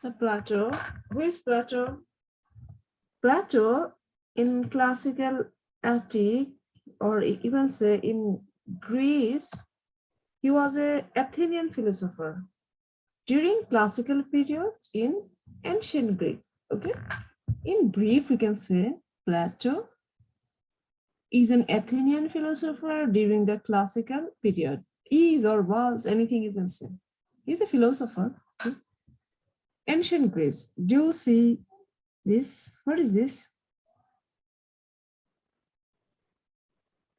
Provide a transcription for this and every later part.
So Plato, who is Plato? Plato in classical Attic, or even say in Greece, he was an Athenian philosopher during classical period in ancient Greek. Okay, in brief, we can say Plato is an Athenian philosopher during the classical period. Is or was, anything you can say. He's a philosopher. Okay? Ancient Greece. Do you see this? What is this?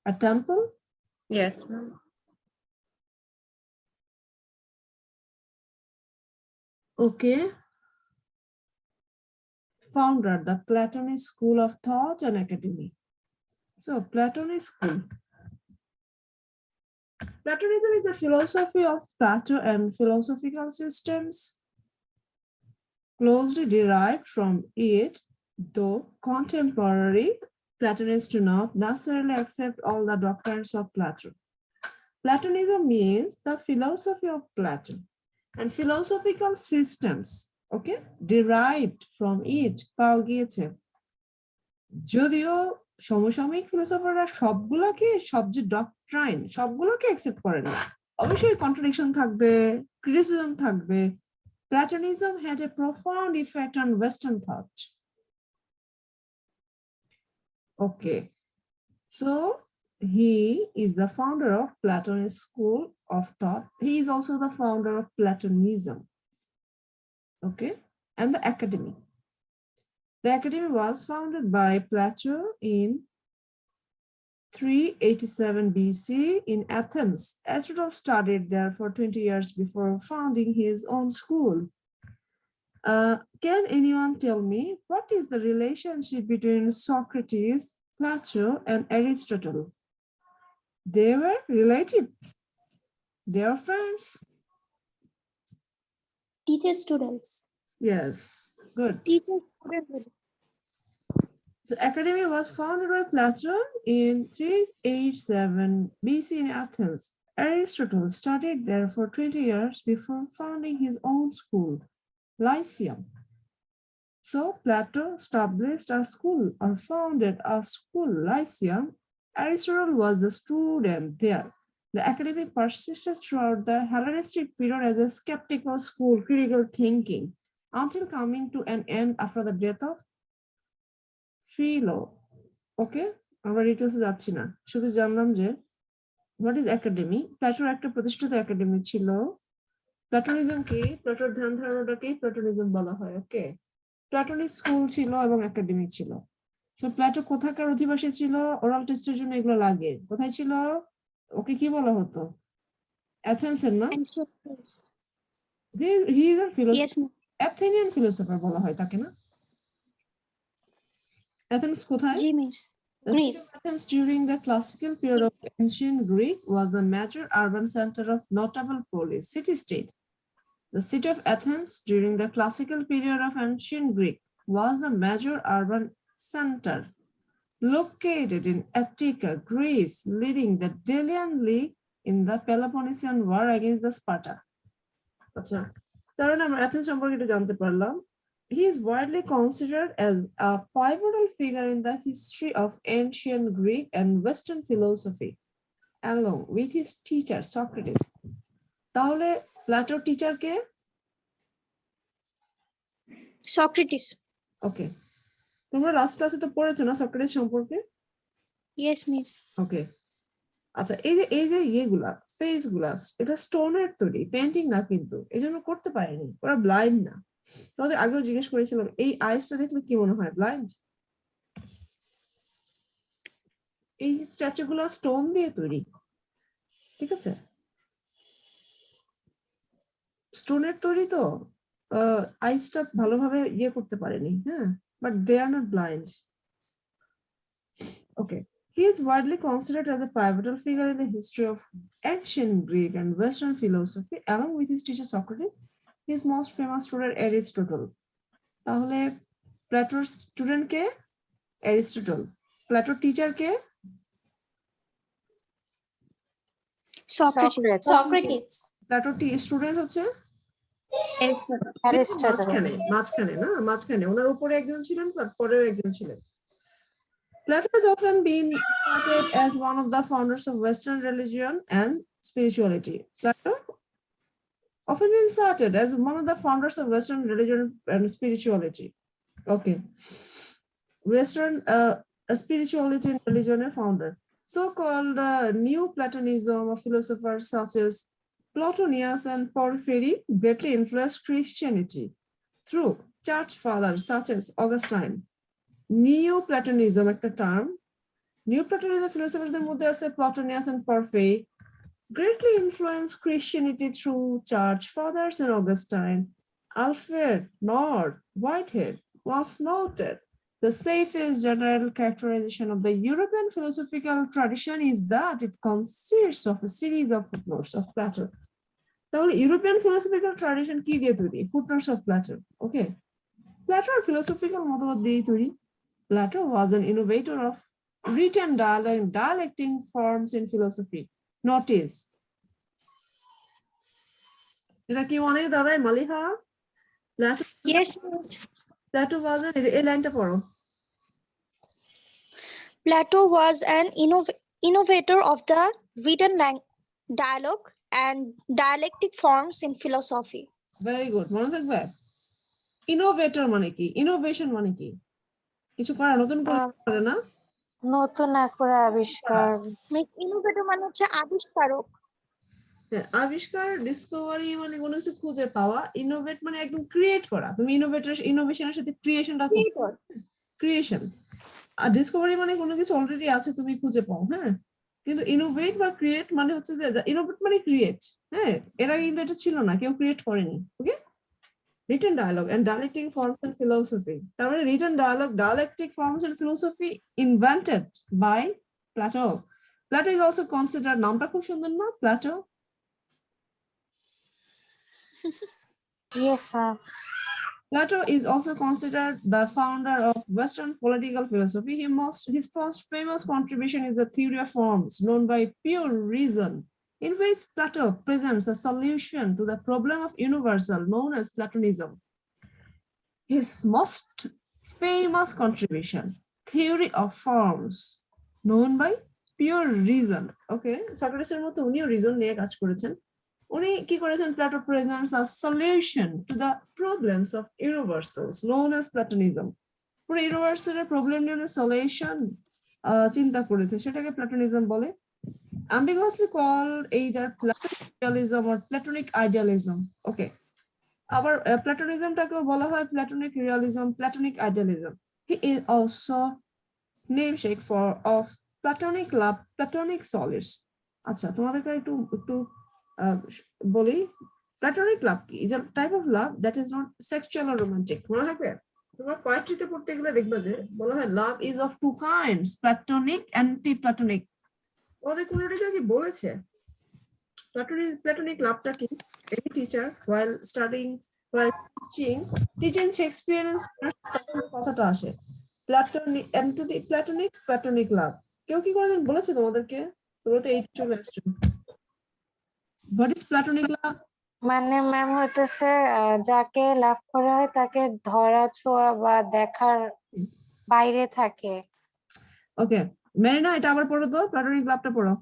A temple? Yes, ma'am. Okay. Founder, the Platonist school of thought and academy. So Platonist school. Platonism is the philosophy of Plato and philosophical systems closely derived from it, though contemporary Platonists do not necessarily accept all the doctrines of Plato. Platonism means the philosophy of Plato and philosophical systems, okay, derived from it, পাওয়া গিয়েছে। যদিও সমসাময়িক ফিলোসফাররা সবগুলোকে সব যে ডক্ট্রাইন সবগুলোকে accept করেন না, অবশ্যই কন্ট্রাডিকশন থাকবে, ক্রিটিসিজম থাকবে। Platonism had a profound effect on Western thought. Okay, so he is the founder of Platonist school of thought. He is also the founder of Platonism. Okay, and the academy. The academy was founded by Plato in 387 BC in Athens. Aristotle studied there for 20 years before founding his own school. Can anyone tell me what is the relationship between Socrates, Plato, and Aristotle? They were relative. They are friends. Teacher students. Yes, good. Teacher students. So academy was founded by Plato in 387 BC in Athens. Aristotle studied there for 20 years before founding his own school, Lyceum. So Plato established a school or founded a school, Lyceum. Aristotle was the student there. The academy persisted throughout the Hellenistic period as a skeptical school, critical thinking, until coming to an end after the death of Philo. Okay, আমরা ডিটেলসে যাচ্ছি না, শুধু জানলাম যে what is academy. প্লাটোর একটা প্রতিষ্ঠিত academy ছিল। প্লাটোনিজম কি, প্লাটোর ধ্যান ধারণাটাকেই প্লাটোনিজম বলা হয়। ওকে, প্লাটোনিক স্কুল ছিল এবং একাডেমি ছিল। সো প্লাটো কোথাকার অধিবাসী ছিল? ওরাল টেস্টের জন্য এগুলো লাগে। কোথায় ছিল? ওকে কি বলা হতো? অ্যাথেন্সের না? He is a philosopher, Athenian philosopher বলা হয় তাকে না? Athens কোথায়? জি miss. The city Greece. of Athens during the classical period of ancient Greek was the major urban center of notable polis, city-state. The city of Athens during the classical period of ancient Greek was the major urban center located in Attica, Greece, leading the Delian League in the Peloponnesian War against the Sparta. আচ্ছা, তার মানে আমরা Athens সম্পর্কে একটু জানতে পারলাম। He is widely considered as a pivotal figure in the history of ancient Greek and Western philosophy, along with his teacher Socrates. তাহলে প্লাটোর teacher কে? Socrates. ওকে, তোমরা লাস্ট ক্লাসে তো পড়েছো না সক্রেটিস সম্পর্কে? Yes miss. ওকে, আচ্ছা এই যে ইয়েগুলা ফেস গুলা এটা স্টোনের তৈরি, পেন্টিং না, কিন্তু এই জন্য করতে পারেনি, ওরা ব্লাইন্ড না। তোমাদের আগেও জিজ্ঞেস করেছিলাম এই আইসটা দেখলে কি মনে হয়, ব্লাইন্ড? এই স্ট্যাচু গুলো স্টোন দিয়ে তৈরি, ঠিক আছে, স্টোনের তৈরি, তো আইসটা ভালোভাবে ইয়ে করতে পারেনি। হ্যাঁ, but they are not blind. Okay, he is widely considered as a pivotal figure in the history of ancient Greek and Western philosophy, along with his teacher Socrates. His most famous student Aristotle. তাহলে প্লাটোর student কে? Aristotle. প্লাটোর teacher কে? Socrates. প্লাটোর student হচ্ছে Aristotle. মাঝখানে না, মাঝখানে ওনার উপরে একজন ছিলেন, পরেও একজন ছিলেন। Plato has often been cited as one of the founders of Western religion and spirituality. Plato often been cited as one of the founders of Western religion and spirituality. Okay. Western spirituality and religion founder. So-called New Platonism of philosophers such as Plotinus and Porphyry greatly influenced Christianity through church fathers such as Augustine. Neo-Platonism একটা term. Neo-Platonism philosophers মধ্যে আছে Plotinus and Porphyry greatly influenced Christianity through church fathers and Augustine. Alfred North Whitehead once noted the safest general characterization of the European philosophical tradition is that it consists of a series of footnotes of Plato. তাহলে European philosophical tradition কি দিয়ে তৈরি? Footnotes of Plato. Okay. Plato philosophical মতবাদ দিয়ে তৈরি। Plato was an innovator of written dialectic forms in philosophy. Notice. এটা কি মনে দাঁড়ায় Maliha? Plato, Yes, Miss. Plato was an এই লাইনটা পড়ো। Plato was an innovator of the written dialogue and dialectic forms in philosophy. Very good. মনে থাকবে? Innovator মানে কি? Innovation মানে কি? কিছু করা, নতুন করে না? নতুন করে আবিষ্কার। Miss, innovator মানে হচ্ছে আবিষ্কারক। আবিষ্কার, ডিসকভারি মানে কোনো কিছু খুঁজে পাওয়া, ইনোভেট মানে একদম ক্রিয়েট করা। তুমি ইনোভেশনের সাথে ক্রিয়েশনটা ক্রিয়েশন, আর ডিসকভারি মানে কোনো কিছু অলরেডি আছে তুমি খুঁজে পাও। হ্যাঁ, কিন্তু ইনোভেট বা ক্রিয়েট মানে হচ্ছে যে ইনোভেট মানে ক্রিয়েট। হ্যাঁ, এর আগে কিন্তু এটা ছিল না, কেউ ক্রিয়েট করেনি। ওকে, written dialogue and dialectic forms in philosophy. তার মানে written dialogue, dialectic forms in philosophy invented by Plato. Plato is also considered, নামটা খুব সুন্দর না, Plato? Yes, sir. Plato is also considered the founder of Western political philosophy. His first famous contribution is the theory of forms, known by pure reason, in which Plato presents a solution to the problem of universal known as Platonism. His most famous contribution, theory of forms, known by pure reason. Okay, Socrates-এর মতো উনিও reason নিয়ে কাজ করেছেন। উনি কি করেছেন? Plato presents a solution to the problems of universals known as Platonism. পুরো ইউনিভার্সালের problem নিয়ে সলিউশন চিন্তা করেছে, সেটাকে প্লাটোনিজম বলে। Ambiguously called either Platonic realism or Platonic idealism. Okay. আবার প্লাটোনিজমটাকেও বলা হয় Platonic realism, Platonic idealism. He is also namesake of Platonic love, Platonic solids. আচ্ছা, তোমাদেরকে একটু বলি, প্লাটোনিক লাভ কি? Is a type of love that is not sexual or romantic. মনে থাকবে, তোমার পোয়েট্রিতে পড়তে গেলে দেখবে যে বলা হয় love is of two kinds, Platonic, anti Platonic. ওদের কোন টিচার কি বলেছে প্লাটোনিক লাভটা কি? Any teacher while teaching Shakespeare and কথাটা আসে প্লাটোনিক লাভ। কেউ কি কোনোদিন বলেছে তোমাদেরকে? তোমরা তো এই চলে আসছো। What is platonic love? মানে ম্যাম হইতেছে যাকে লাভ করা হয় তাকে ধরা ছোঁয়া বা দেখার বাইরে থাকে। ওকে, মেরিনা এটা আবার পড়ো তো, প্লাটোনিক লাভটা পড়ো।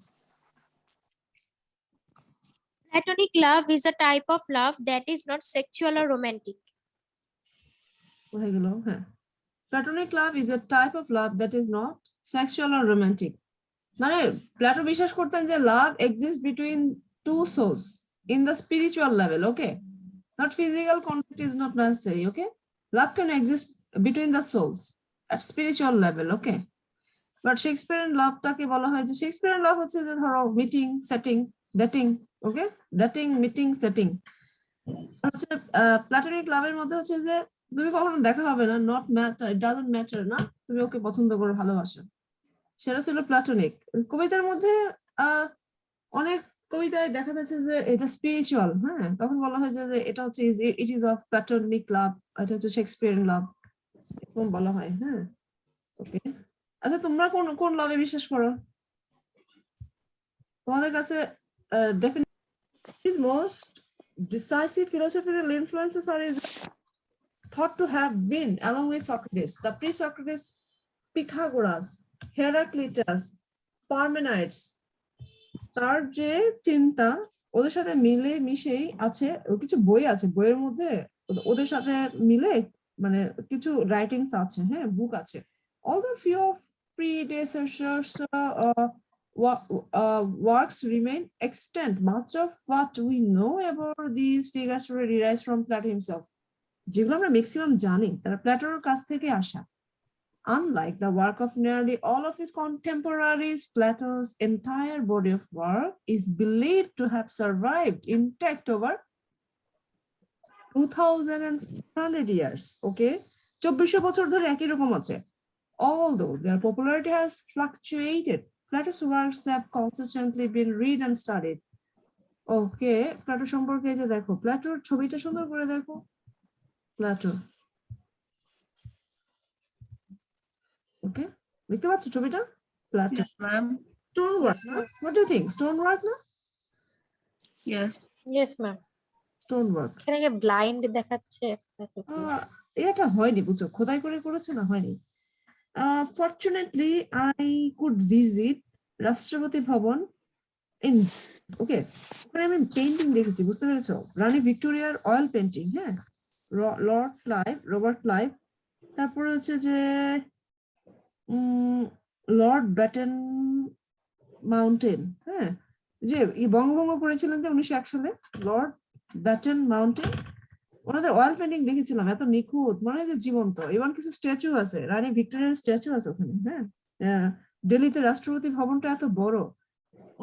Platonic love is a type of love that is not sexual or romantic. হয়ে গেল। হ্যাঁ, Platonic love is a type of love that is not sexual or romantic. মানে প্লাটো বিশ্বাস করতেন যে love exist between two souls in the spiritual level. Okay, not physical contact is not necessary. Okay, love can exist between the souls at spiritual level. Okay, but Shakespearean love টাকে বলা হয় যে Shakespearean love হচ্ছে যে ধরো meeting, setting, dating. ওকে, dating, meeting, setting হচ্ছে প্লাটোনিক লাভের মধ্যে হচ্ছে যে তুমি কখনো দেখা হবে না, not matter, it doesn't matter না তুমি ওকে পছন্দ করো, ভালোবাসো, সেটা ছিল প্লাটোনিক। কবিতার মধ্যে অনেক কবিতায় দেখা যাচ্ছে যে এটা স্পিরিচুয়াল। হ্যাঁ, তখন বলা হয় যে এটা হচ্ছে ইট ইজ অফ প্লাটোনিক লাভ, এটা হচ্ছে শেক্সপিয়ারিয়ান লাভ, এরকম বলা হয়। হ্যাঁ, ওকে। আচ্ছা, তোমরা কোন কোন লাভে বিশ্বাস করো? তোমাদের কাছে definitely most decisive philosophical influences are thought to have been along with Socrates, the pre-Socrates, Pythagoras, Heraclitus, Parmenides. তার যে চিন্তা ওদের সাথে মিলে মিশেই আছে, কিছু বই আছে, বইয়ের মধ্যে ওদের সাথে মিলে মানে কিছু রাইটিংস আছে, হ্যাঁ, বুক আছে। Although few of predecessors works remain extant, much of what we know about these figures derives from Plato himself. যেগুলো আমরা ম্যাক্সিমাম জানি তারা প্ল্যাটোর কাছ থেকে আসা। Unlike the work of nearly all of his contemporaries, Plato's entire body of work is believed to have survived intact over 2,400 years. Okay, 2400 বছর ধরে একই রকম আছে। Although their popularity has fluctuated, Plato's works have consistently been read and studied. Okay, Plato সম্পর্কে যে দেখো, প্লাটোর ছবিটা সুন্দর করে দেখো। প্লাটো, ওকে, দেখতে পাচ্ছ ছবিটা? Plato, ma'am. স্টোন ওয়ার্ক না? What do you think? Stone work না? Yes. Yes ma'am. Stone work. এখানে কি ব্লাইন্ড দেখাচ্ছে? এটা হয়নি, বুঝছো, খোদাই করে করেছে না, হয়নি। Fortunately, I could visit রাষ্ট্রপতি ভবন in, ওকে, ওখানে আমি পেন্টিং দেখেছি, বুঝতে পেরেছো? রানী ভিক্টোরিয়ার অয়েল পেন্টিং, হ্যাঁ, লর্ড ক্লাইভ, রবার্ট ক্লাইভ, তারপরে হচ্ছে যে লর্ড ব্যাটেন মাউন্টেন, হ্যাঁ, যে বঙ্গভঙ্গ করেছিলেন যে 1901 সালে, লর্ড ব্যাটেন মাউন্টেন, ওনাদের অয়েল পেন্টিং দেখেছিলাম, এত নিখুঁত, মনে হয় যে জীবন্ত। এবং কিছু স্ট্যাচু আছে, রানী ভিক্টোরিয়ার স্ট্যাচু আছে ওখানে, হ্যাঁ। দিল্লিতে রাষ্ট্রপতি ভবনটা এত বড়,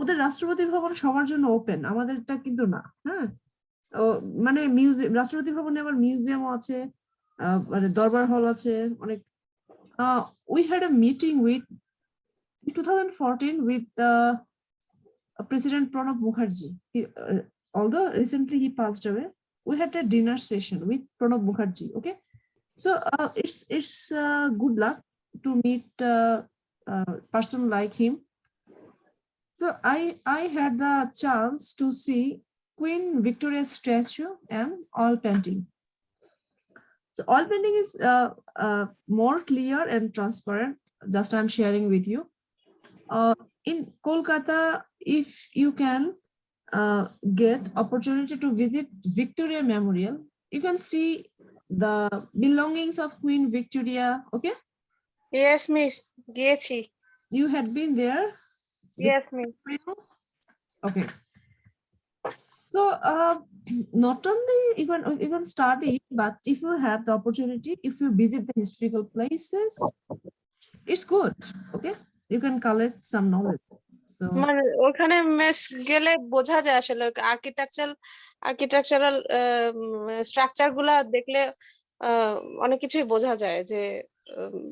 ওদের রাষ্ট্রপতি ভবন সবার জন্য ওপেন, আমাদেরটা কিন্তু না, হ্যাঁ। মানে মিউজিয়াম, রাষ্ট্রপতি ভবনে আবার মিউজিয়ামও আছে, মানে দরবার হল আছে অনেক। We had a meeting with 2014 with President Pranab Mukherjee. Although recently he passed away, we had a dinner session with Pranab Mukherjee. Okay, so it's good luck to meet a person like him. So I had the chance to see Queen Victoria's statue and oil painting. So oil painting is more clear and transparent. Just I'm sharing with you. In Kolkata, if you can get opportunity to visit Victoria Memorial, you can see the belongings of Queen Victoria. Okay, yes miss, গিয়েছি। you had been there. Yes miss. Okay. So not only you can study, but if you have the opportunity, if you visit the historical places, it's good. Okay, you can collect some knowledge. So মানে ওখানে mace গেলে বোঝা যায় আসলে architectural structure গুলা দেখলে অনেক কিছুই বোঝা যায় যে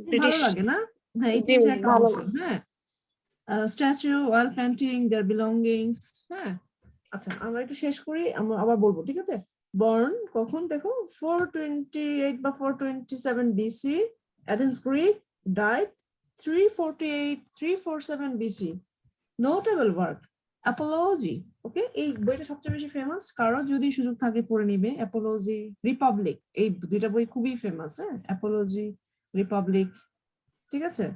ব্রিটিশ। ভালো লাগে না? হ্যাঁ, জি, ইতিহাসের একটা ভালো। অংশ, হ্যাঁ, স্ট্যাচু, ওয়াল পেন্টিং, দেয়ার বিলঙ্গিংস, হ্যাঁ। আচ্ছা, আমরা একটু শেষ করি, আমরা আবার বলবো, ঠিক আছে? বর্ন কখন দেখো, 428 বা 427 BC, Athens, Greek, died 347 BC. Notable work, Apology. ওকে, এই বইটা সবচেয়ে বেশি ফেমাস, কারো যদি সুযোগ থাকে পড়ে নিবে। অ্যাপোলজি, রিপাবলিক, এই দুইটা বই খুবই ফেমাস, হ্যাঁ, অ্যাপোলজি, রিপাবলিক, ঠিক আছে?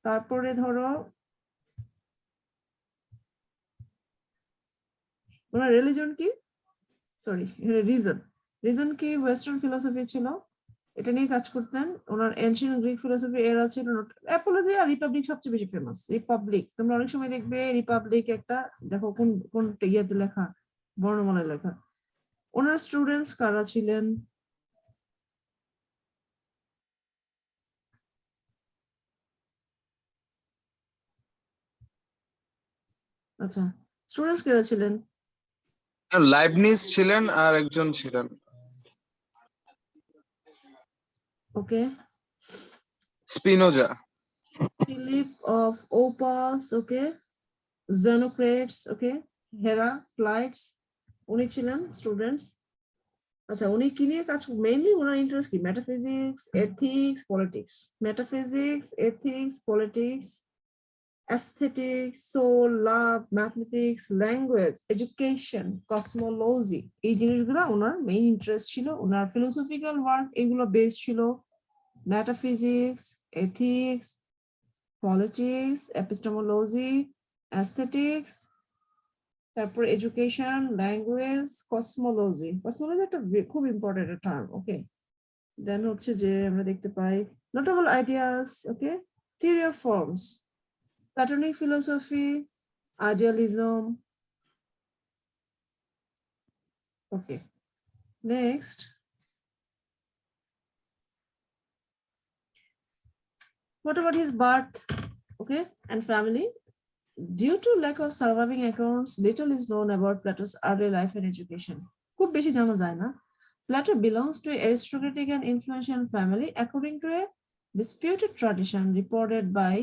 তারপরে ধরো ওনার রিলিজন কি, সরি, রিজন কি ওয়েস্টার্ন ফিলোসফি ছিল, এটা নিয়ে কাজ করতেন। ওনার এনশিয়েন্ট গ্রিক ফিলোসফি এরা ছিল। অ্যাপোলজি আর রিপাবলিক সবচেয়ে বেশি ফেমাস। রিপাবলিক তোমরা অনেক সময় দেখবে, রিপাবলিক একটা দেখো কোন কোন ইয়াতে লেখা, বর্ণমালায় লেখা। ওনার স্টুডেন্টস কারা ছিলেন? আচ্ছা, স্টুডেন্টস কারা ছিলেন? লাইবনিজ ছিলেন আর একজন ছিলেন, ওকে, স্পিনোজা, ফিলিপ অফ ওপাস, ওকে, জেনোক্রেটস, ওকে, হেরাক্লাইটস, উনি ছিলেন স্টুডেন্টস। আচ্ছা, উনি কি নিয়ে কাজ, মেইনলি ওনার ইন্টারেস্ট কি? Metaphysics, ethics, politics. Metaphysics, ethics, politics, aesthetics, soul, love, mathematics, language, education, cosmology এই জিনিসগুলো ওনার মেইন ইন্টারেস্ট ছিল। ওনার ফিলোসফিক্যাল ওয়ার্ক এগুলো বেস ছিল metaphysics, ethics, politics, epistemology, aesthetics, তারপর education, language, cosmology. Cosmology একটা খুব ইম্পর্টেন্ট একটা টার্ম, ওকে। দেন হচ্ছে যে আমরা দেখতে পাই notable ideas, okay, theory of forms, Platonic philosophy, idealism. Okay, next. What about his birth, okay, and family? Due to lack of surviving accounts, little is known about Plato's early life and education. খুব বেশি জানা যায় না। Plato belongs to an aristocratic and influential family according to a disputed tradition reported by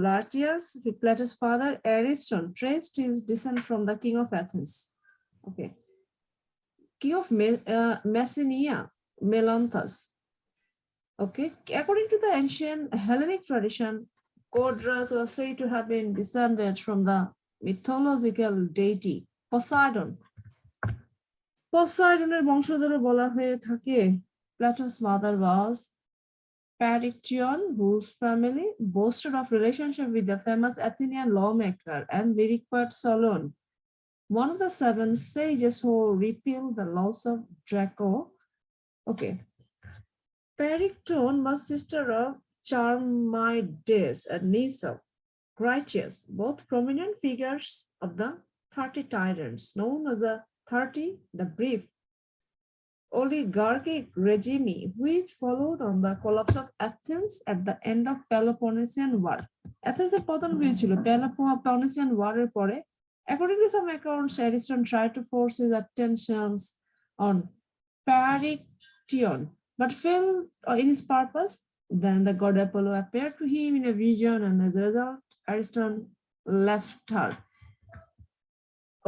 Lartius. Plato's father Ariston traced his descent from the king of Athens. Okay, king of Messenia, Melanthus. Okay, according to the ancient Hellenic tradition, Codrus was said to have been descended from the mythological deity Poseidon. Poseidon's বংশধর বলা হয়ে থাকে। Plato's mother was Perictione, whose family boasted of relationship with the famous Athenian lawmaker and lyric poet Solon, one of the 7 sages who repealed the laws of Draco. Okay, Perictione was sister of Charmides and niece of Critias, both prominent figures of the 30 tyrants, known as the 30, the brief oligarchic regime which followed on the collapse of Athens at the end of Peloponnesian War. Athens এর পতন হয়েছিল Peloponnesian War এর পরে। According to some accounts, Ariston tried to force his attentions on Perictione, but failed in his purpose. Then the god Apollo appeared to him in a vision, and as a result, Ariston left her.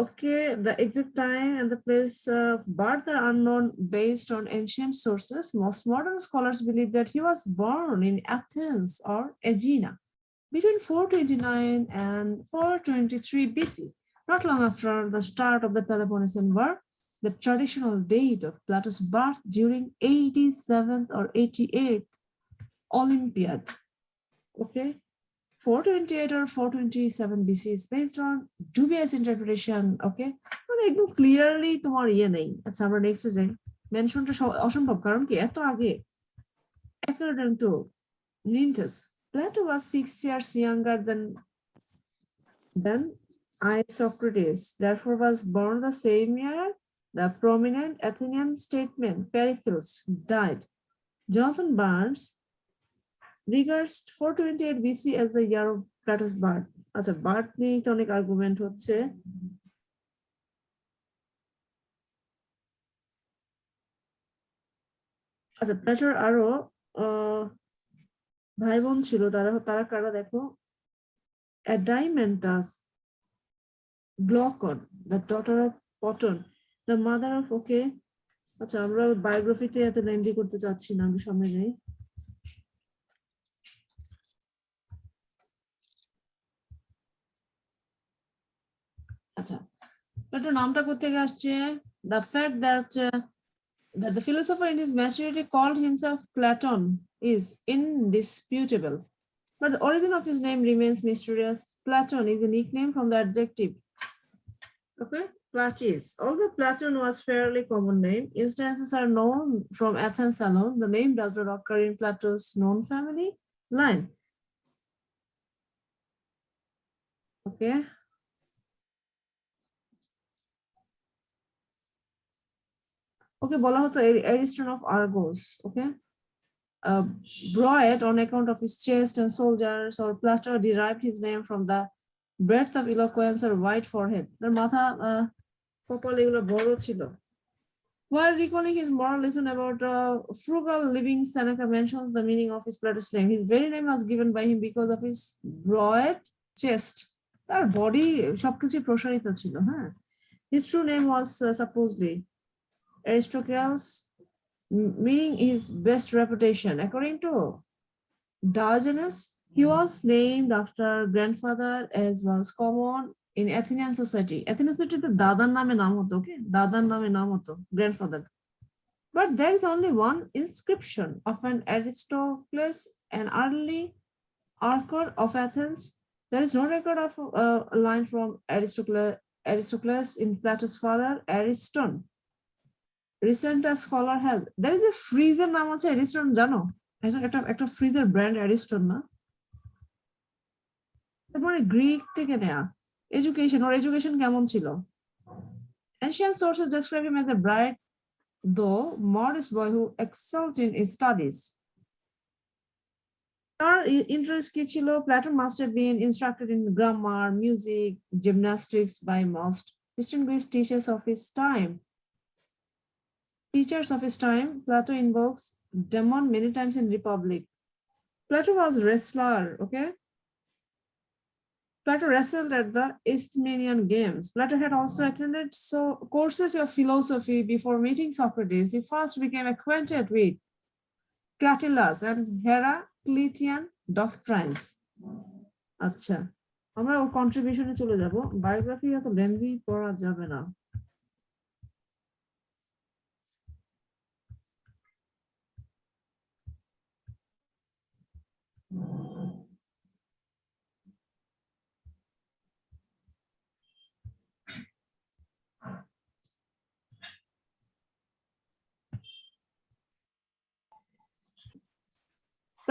Okay, the exact time and the place of birth are unknown based on ancient sources. Most modern scholars believe that he was born in Athens or Aegina between 429 and 423 BC, not long after the start of the Peloponnesian War. The traditional date of Plato's birth during 87th or 88th Olympiad. Okay, 428 or 427 BC is based on dubious interpretation. Okay, মানে একদম clearly তোমার নেই। আচ্ছা, আমরা নেক্সটে যাই। মেনশনটা অসম্ভব, কারণ কি এত আগে। According to Lintus, Plato was 6 years younger than Isocrates, therefore was born the same year the prominent Athenian statesman Pericles died. Jonathan Barnes regards 428 BC as the year of Plato's birth. আচ্ছা, birth নিয়ে তো অনেক argument হচ্ছে। আচ্ছা, প্লেটোর আরো ভাই বোন ছিল, তারা কারা দেখো? Adimantus, Glaucon, the daughter of Poton, the mother of, okay, আচ্ছা আমরা বায়োগ্রাফিতে এত লেন্দি করতে চাচ্ছি না, আমি সামনে যাই। আচ্ছা, প্লেটোর নামটা কোথেকে আসছে? The fact that the philosopher in his maturity called himself Platon is indisputable, but the origin of his name remains mysterious. Platon is a nickname from the adjective, okay, Platis. Although Platon was fairly common name, instances are known from Athens alone. The name does not occur in Plato's known family line. Okay. Okay, বলা হতো Ariston of Argos, okay. Broad on account of his chest and soldiers, or Plato derived his name from the breadth of eloquence or wide forehead. তার মাথা কপাল এগুলো বড় ছিল। While recalling his moral lesson about frugal living, Seneca mentions the meaning of his Plato's name. His very name was given by him because of his broad chest. তার body সবকিছু প্রসারিত ছিল, হ্যাঁ। His true name was supposedly Aristocles, meaning his best reputation. According to Diogenes, He was named after grandfather as was common in Athenian society. Athenian society the দাদার নামে নাম হতো, okay? দাদার নামে নাম হতো, grandfather. But there is only one inscription of an Aristocles, an early archer of Athens. There is no record of a line from Aristocles in Plato's father, Ariston. Recent a scholar has. There is a freezer নাম আছে Ariston, জানো? একটা freezer brand Ariston না? তারপরে Greek থেকে নেয়া। Education or education কেমন ছিল? Ancient sources describe him as a bright, though modest boy who excelled in his studies. তার interest কি ছিল? Plato must have been instructed in grammar, music, gymnastics by most distinguished teachers of his time. Plato invokes Demon many times in Republic. Plato was wrestler, okay? Plato wrestled at the Isthmian Games. Plato had also attended courses of philosophy before meeting Socrates. He first became acquainted with Cratylus and Heraclitean doctrines. আচ্ছা, আমরা ওর কন্ট্রিবিউশনে চলে যাব। Biography এত lengthy পড়া যাবে না।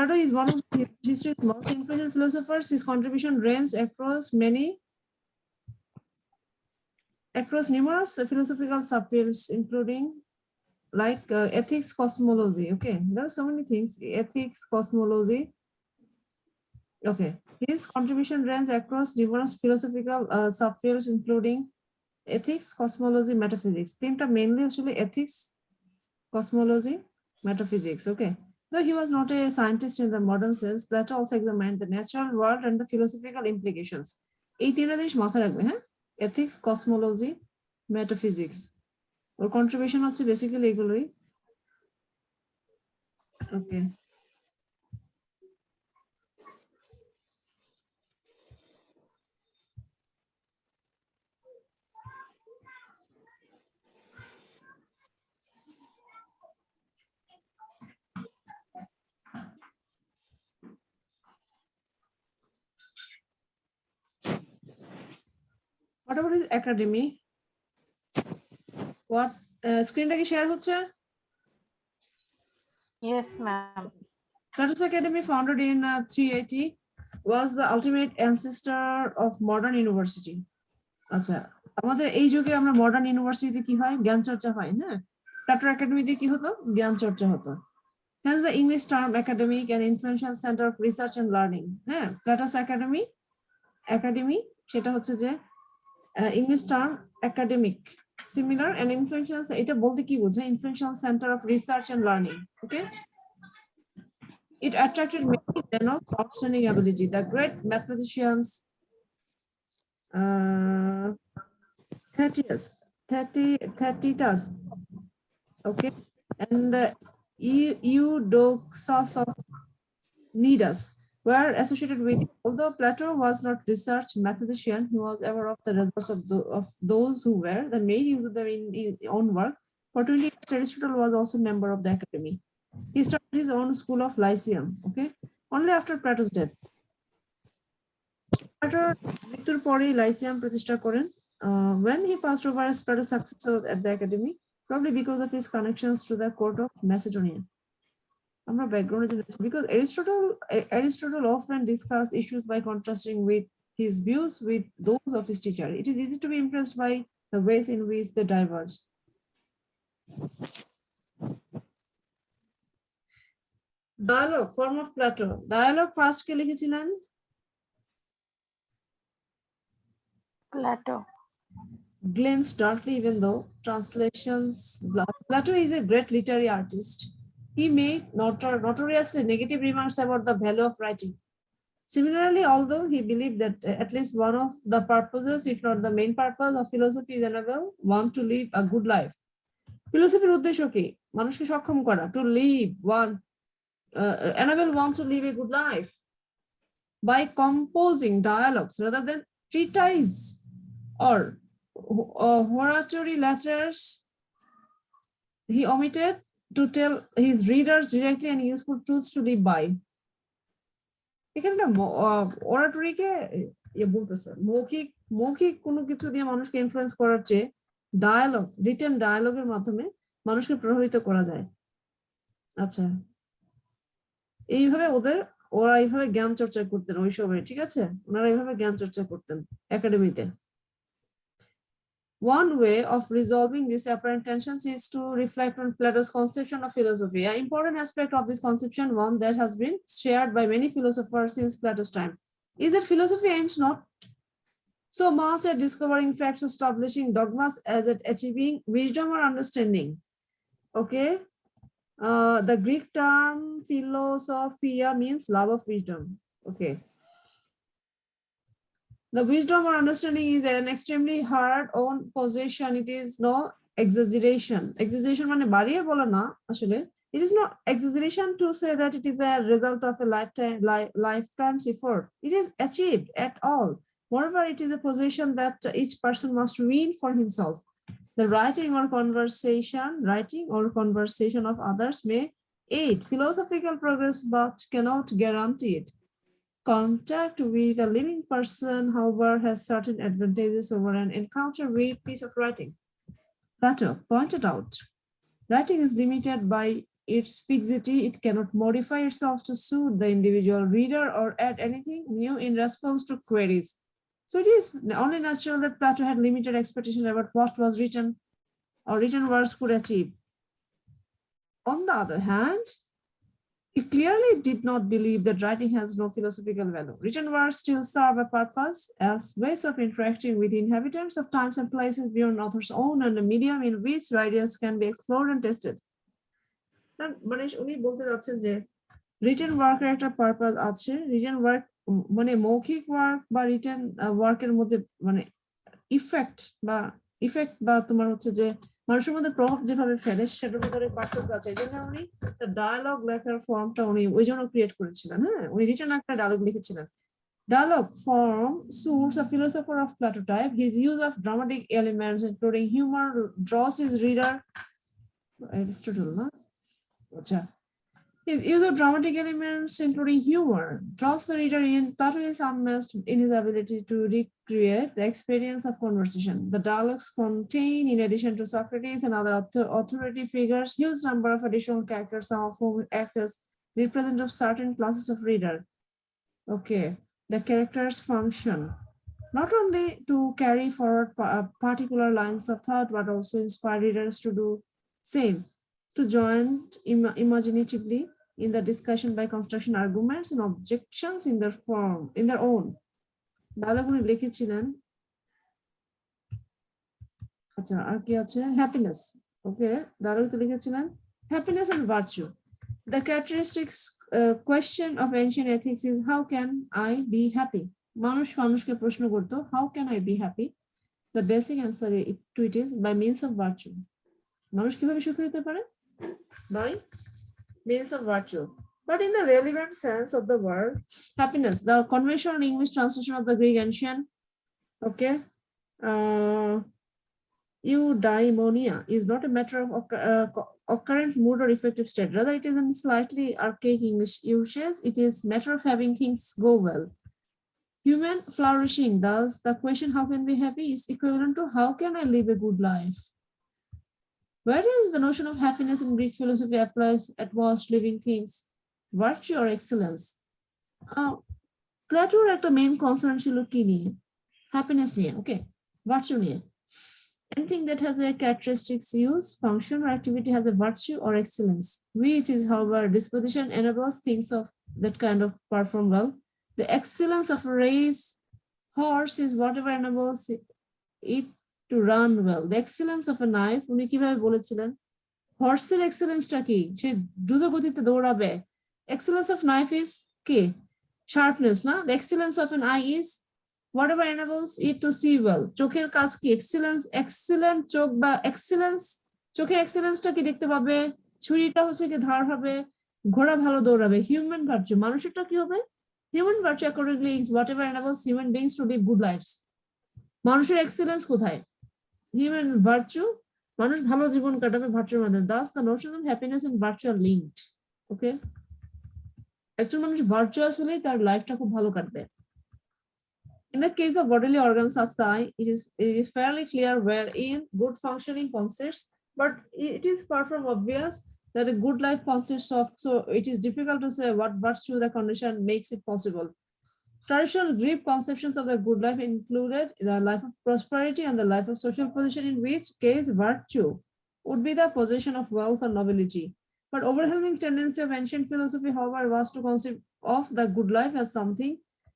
Plato is one of history's most influential philosophers. His contribution ranged across numerous philosophical subfields, including like ethics, cosmology. Okay, there are so many things. Ethics, cosmology. Okay, his contribution ranged across numerous philosophical subfields, including ethics, cosmology, metaphysics. Themeটা mainly actually ethics, cosmology, metaphysics. Okay. Though he was not a scientist in the modern sense, Plato also examined the natural world and the philosophical implications. এই তিনটা জিনিস মাথায় রাখবে, হ্যাঁ? Ethics, cosmology, metaphysics. ওর contribution হচ্ছে basically এগুলোই। Okay. What about his academy? What screen কি share হচ্ছে? Yes, ma'am. Plato's Academy, founded in 380, was the ultimate ancestor of modern university. আচ্ছা, আমাদের এই যুগে আমরা মডার্ন ইউনিভার্সিটিতে কি হয়? জ্ঞান চর্চা হয়, না? প্লাটোর একাডেমিতে কি হতো? জ্ঞান চর্চা হতো। Hence the English term academic and influential center of research and learning. হ্যাঁ, Plato's Academy সেটা হচ্ছে যে English term academic, similar and influential, এটা বলতে কি বোঝায়? Influential center of research and learning. Okay. It attracted many men of outstanding ability. The great mathematicians, Theaetetus, okay, and Eudoxus of Cnidus were associated with him. Although Plato was not research mathematician, he was aware of the results of those who were, the made use of them in his own work. For 20 years, Aristotle was also a member of the academy. He started his own school of Lyceum, okay, only after Plato's death. Plato মৃত্যুর পরেই Lyceum প্রতিষ্ঠা করেন। When he passed over as Plato's successor at the academy, probably because of his connections to the court of Macedonia. আমরা ব্যাকগ্রাউন্ডে চলে যাচ্ছি, because Aristotle often discussed issues by contrasting with his views with those of his teacher. It is easy to be impressed by the ways in which they diverge. Dialogue, form of Plato. Dialogue first কে লিখেছিলেন? Plato. Glimpsed darkly, even though translations. Plato is a great literary artist. He made notoriously negative remarks about the value of writing. Similarly, although he believed that at least one of the purposes, if not the main purpose of philosophy is enable one to live a good life. Philosophy উদ্দেশ্য কি? মানুষকে সক্ষম করা, to live one, enable one to live a good life. by composing dialogues rather than treatise or hortatory letters, he omitted to tell his readers directly and useful truths to live by. এখানে না অরাটরিকে বলতেছে মৌখিক কোনো কিছু দিয়ে মানুষকে influence করার চেয়ে ডায়ালগ, রিটেন ডায়ালগের মাধ্যমে মানুষকে প্রভাবিত করা যায়। আচ্ছা, এইভাবে ওরা এইভাবে জ্ঞান চর্চা করতেন ওই সময়, ঠিক আছে? ওনারা এইভাবে জ্ঞান চর্চা করতেন একাডেমিতে। One way of resolving these apparent tensions is to reflect on Plato's conception of philosophy. An important aspect of this conception, one that has been shared by many philosophers since Plato's time, is that philosophy aims not so much at discovering facts, establishing dogmas, as at achieving wisdom or understanding. Okay, the Greek term philosophia means love of wisdom. Okay. The wisdom or understanding is an extremely hard-won possession. It is no exaggeration. Exaggeration মানে বাড়িয়ে বলা না আসলে। It is no exaggeration to say that it is a result of a lifetime's effort. It is achieved at all. Moreover, it is a possession that each person must win for himself. The writing or conversation of others may aid philosophical progress, but cannot guarantee it. Contact with a living person, however, has certain advantages over an encounter with piece of writing. Plato pointed out, writing is limited by its fixity. It cannot modify itself to suit the individual reader or add anything new in response to queries. So it is only natural that Plato had limited expectation about what was written or written words could achieve. On the other hand, he clearly did not believe that writing has no philosophical value. Written words still serve a purpose as ways of interacting with inhabitants of times and places beyond author's own, and a medium in which ideas can be explored and tested. মানে উনি বলতে যাচ্ছেন যে written ওয়ার্কের একটা purpose আছে। Written work মানে মৌখিক ওয়ার্ক বা রিটেন ওয়ার্কের মধ্যে মানে ইফেক্ট বা তোমার হচ্ছে যে মানুষের মধ্যে প্রভাব যেভাবে ফেলে সেটার ভিতরে পার্থক্য আছে। এই জন্য উনি ডায়ালগ লেখার ফর্মটা উনি ওই জন্য ক্রিয়েট করেছিলেন। হ্যাঁ, উনি রিটেন একটা ডায়ালগ লিখেছিলেন। Dialogue form suits a philosopher of Plato type. His use of dramatic elements, including humor, draws his reader. Aristotle, no? Achha. His use of dramatic elements, including humor, draws the reader in. Plato is unmatched in his ability to recreate the experience of conversation. The dialogues contain, in addition to Socrates and other authority figures, huge number of additional characters, some of whom act as representative of certain classes of reader. Okay, the characters function not only to carry forward particular lines of thought, but also inspire readers to do same, to join imaginatively in the discussion by construction arguments and objections in their own. Dialogue উনি লিখেছিলেন। আচ্ছা, আর কি আছে? Happiness. ওকে, dialogue তো লিখেছিলেন happiness and virtue. The characteristics question of ancient ethics is how can I be happy? মানুষকে প্রশ্ন করতো how can I be happy? The basic answer to it is by means of virtue. মানুষ কিভাবে সুখী হতে পারে? By means of virtue. But in the relevant sense of the word happiness, the conventional English translation of the Greek ancient, okay, eudaimonia is not a matter of occurrent mood or effective state. Rather, it is in slightly archaic English usage. It is matter of having things go well. Human flourishing, thus, the question how can we be happy is equivalent to how can I live a good life? Whereas the notion of happiness in Greek philosophy applies at most living things, virtue or excellence. Plato's একটা main concern ছিল কি নিয়ে? Happiness নিয়ে, okay, virtue নিয়ে. Anything that has a characteristics, use, function, or activity has a virtue or excellence, which is, however, disposition enables things of that kind of perform well. The excellence of a race horse is whatever enables it to run well. The excellence of a knife, উনি কিভাবে বলেছিলেন? হর্সের এক্সেলেন্সটা কি? সে দ্রুত গতিতে দৌড়াবে। Excellence of knife is কি? Sharpness, না? The excellence of an eye is whatever enables it to see well. চোখের কাজ কি? excellent চোখ বা excellence, চোখের এক্সেলেন্সটা কি দেখতে পাবে? ছুরিটা হচ্ছে কি ধার হবে, ঘোড়া ভালো দৌড়াবে। হিউম্যান ভার্চু, মানুষেরটা কি হবে? Human virtue accordingly is whatever enables human beings to live good lives. মানুষের এক্সেলেন্স কোথায়? Human virtue, মানুষ ভালো জীবন কাটাবে ভার্চুর মাধ্যমে। Thus the notion of happiness and virtue are linked. Okay? একজন মানুষ ভার্চুয়াস হলেই তার লাইফটা খুব ভালো কাটবে। In the case of bodily organs such as the eye, it is fairly clear wherein good functioning consists, but it is far from obvious that a good life consists of, so it is difficult to say what virtue the condition makes it possible. Traditional Greek conceptions of the good life included the life of prosperity and the life of social position, in which case virtue would be the possession of wealth or nobility. But overwhelming tendency of ancient philosophy, however, was to conceive of the good life as something,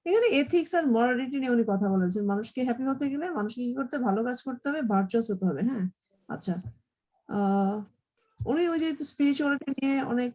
এখানে ethics আর morality নিয়ে উনি কথা বলেছেন। মানুষকে happy হতে গেলে মানুষকে কি করতে, ভালো কাজ করতে হবে, ভার্চুয়াস হতে হবে। হ্যাঁ, আচ্ছা, উনি ওই যে স্পিরিচুয়ালিটি নিয়ে অনেক